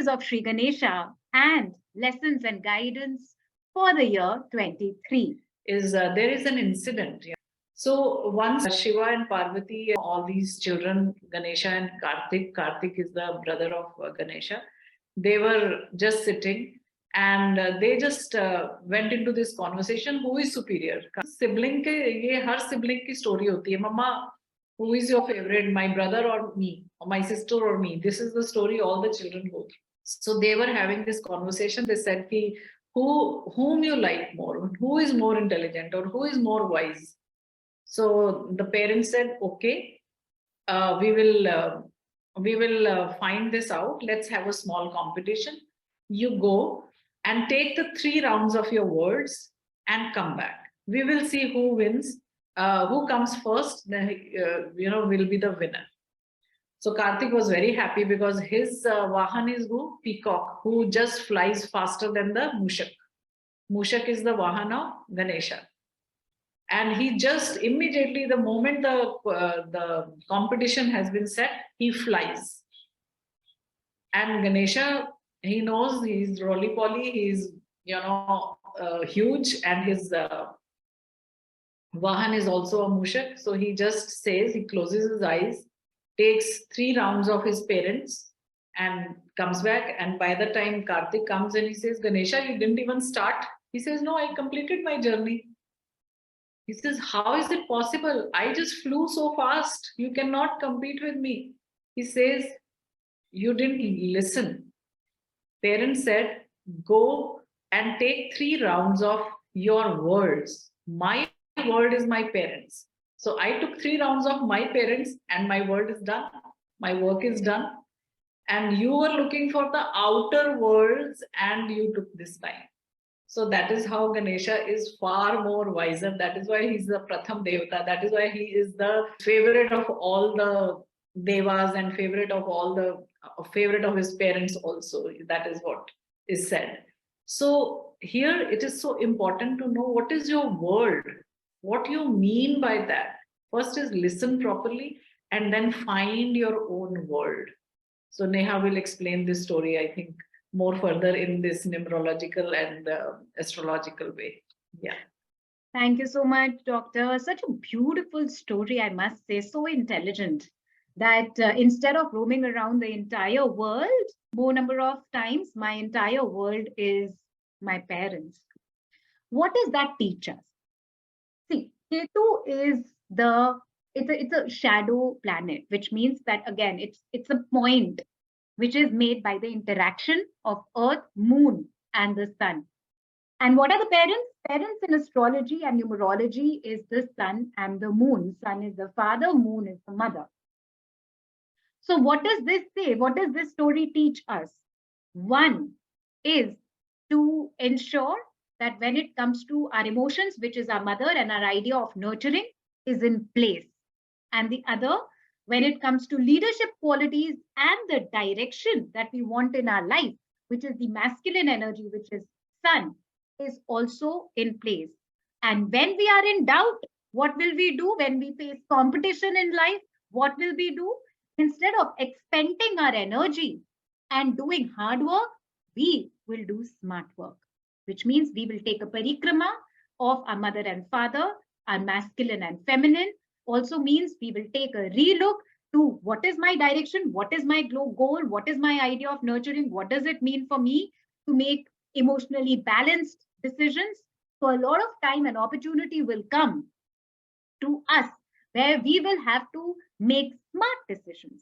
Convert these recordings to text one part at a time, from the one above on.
qualities of Shri Ganesha and lessons and guidance for the year 23. There is an incident. Yeah. So once Shiva and Parvati, all these children, Ganesha and Kartik is the brother of Ganesha, they were just sitting and they just went into this conversation, who is superior? Sibling ke, ye har sibling ki story hoti hai. Mama, who is your favorite, my brother or me, or my sister or me? This is the story all the children go through. So they were having this conversation. They said, ki, whom you like more, who is more intelligent or who is more wise? So the parents said, okay, we will find this out. Let's have a small competition. You go and take the 3 rounds of your words and come back. We will see who wins, who comes first, will be the winner. So Kartik was very happy because his Vahan is who? Peacock, who just flies faster than the Mushak. Mushak is the Vahan of Ganesha. And he just immediately, the moment the competition has been set, he flies. And Ganesha, he knows he's roly-poly, he's, huge, and his Vahan is also a Mushak. So he just says, he closes his eyes, takes 3 rounds of his parents and comes back. And by the time Kartik comes and he says, Ganesha, you didn't even start. He says, no, I completed my journey. He says, how is it possible? I just flew so fast. You cannot compete with me. He says, you didn't listen. Parents said, go and take 3 rounds of your words. My word is my parents. So I took 3 rounds of my parents and my word is done. My work is done. And you were looking for the outer words and you took this time. So that is how Ganesha is far more wiser. That is why he's the Pratham Devata. That is why he is the favorite of all the Devas and favorite of his parents also. That is what is said. So here it is so important to know what is your word, what you mean by that. First is listen properly and then find your own word. So Neha will explain this story, I think, more further in this numerological and astrological way. Yeah. Thank you so much, Doctor. Such a beautiful story, I must say, so intelligent that instead of roaming around the entire world, more number of times, my entire world is my parents. What does that teach us? See, Ketu is it's a shadow planet, which means that again, it's a point which is made by the interaction of Earth, Moon, and the Sun. And what are the parents? Parents in astrology and numerology is the Sun and the Moon. Sun is the father, Moon is the mother. So what does this say? What does this story teach us? One is to ensure that when it comes to our emotions, which is our mother, and our idea of nurturing is in place. And the other, when it comes to leadership qualities and the direction that we want in our life, which is the masculine energy, which is Sun, is also in place. And when we are in doubt, what will we do when we face competition in life? What will we do? Instead of expending our energy and doing hard work, we will do smart work, which means we will take a parikrama of our mother and father, our masculine and feminine. Also means we will take a relook to what is my direction, what is my goal, what is my idea of nurturing, what does it mean for me to make emotionally balanced decisions. So a lot of time and opportunity will come to us where we will have to make smart decisions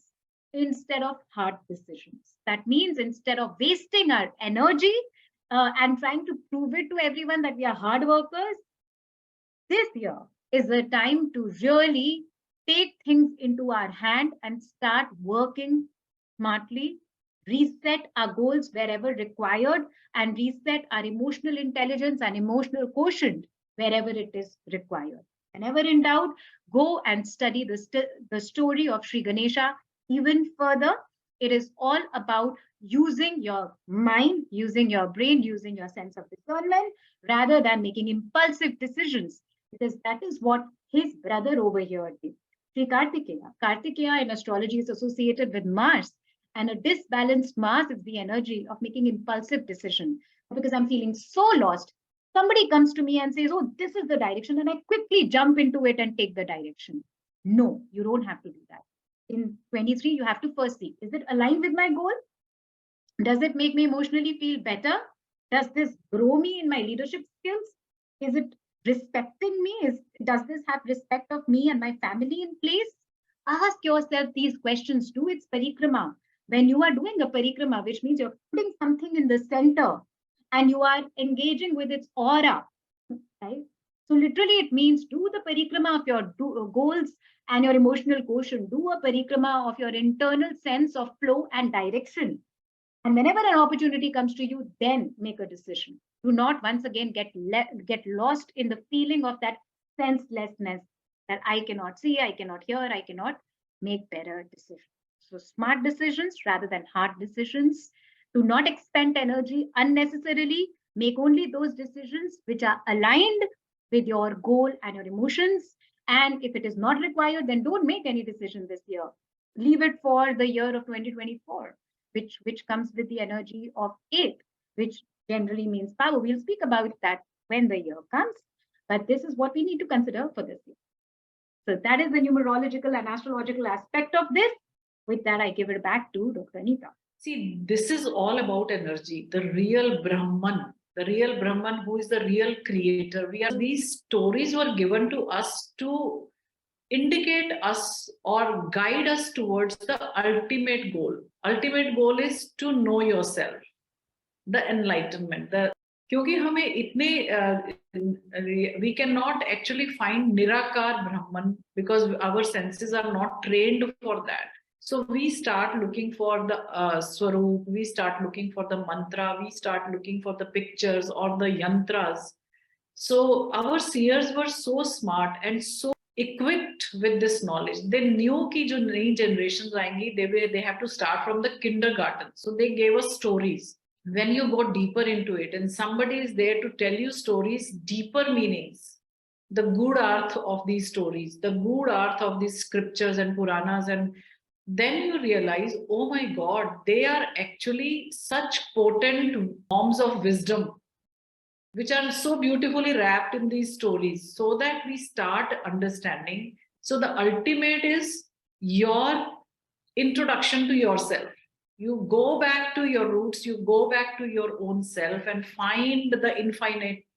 instead of hard decisions. That means instead of wasting our energy and trying to prove it to everyone that we are hard workers, this year is the time to really take things into our hand and start working smartly, reset our goals wherever required, and reset our emotional intelligence and emotional quotient wherever it is required. Whenever in doubt, go and study the story of Shri Ganesha even further. It is all about using your mind, using your brain, using your sense of discernment, rather than making impulsive decisions, because that is what his brother over here did. Sri Kartikeya. Kartikeya in astrology is associated with Mars. And a disbalanced Mars is the energy of making impulsive decision. Because I'm feeling so lost, somebody comes to me and says, oh, this is the direction, and I quickly jump into it and take the direction. No, you don't have to do that. In 23, you have to first see, is it aligned with my goal? Does it make me emotionally feel better? Does this grow me in my leadership skills? Is it respecting me? Does this have respect of me and my family in place? Ask yourself these questions. Do its parikrama. When you are doing a parikrama, which means you're putting something in the center and you are engaging with its aura, right? So literally it means do the parikrama of your goals and your emotional quotient. Do a parikrama of your internal sense of flow and direction. And whenever an opportunity comes to you, then make a decision. Do not once again get lost in the feeling of that senselessness that I cannot see, I cannot hear, I cannot make better decisions. So smart decisions rather than hard decisions. Do not expend energy unnecessarily. Make only those decisions which are aligned with your goal and your emotions. And if it is not required, then don't make any decision this year. Leave it for the year of 2024, which comes with the energy of 8, which generally means power. We'll speak about that when the year comes, but this is what we need to consider for this year. So that is the numerological and astrological aspect of this. With that, I give it back to Dr. Neeta. See, this is all about energy, the real Brahman, who is the real creator. These stories were given to us to indicate us or guide us towards the ultimate goal. Ultimate goal is to know yourself, the enlightenment. क्योंकि हमें इतने we cannot actually find Nirakar Brahman because our senses are not trained for that. So we start looking for the Swaroop, we start looking for the mantra, we start looking for the pictures or the yantras. So our seers were so smart and so equipped with this knowledge. They knew कि जो नई generations आएंगी, they have to start from the kindergarten. So they gave us stories. When you go deeper into it and somebody is there to tell you stories, deeper meanings, the good arth of these stories, the good arth of these scriptures and Puranas, and then you realize, oh my God, they are actually such potent bombs of wisdom which are so beautifully wrapped in these stories, so that we start understanding. So the ultimate is your introduction to yourself. You go back to your roots, you go back to your own self and find the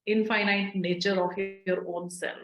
infinite nature of your own self.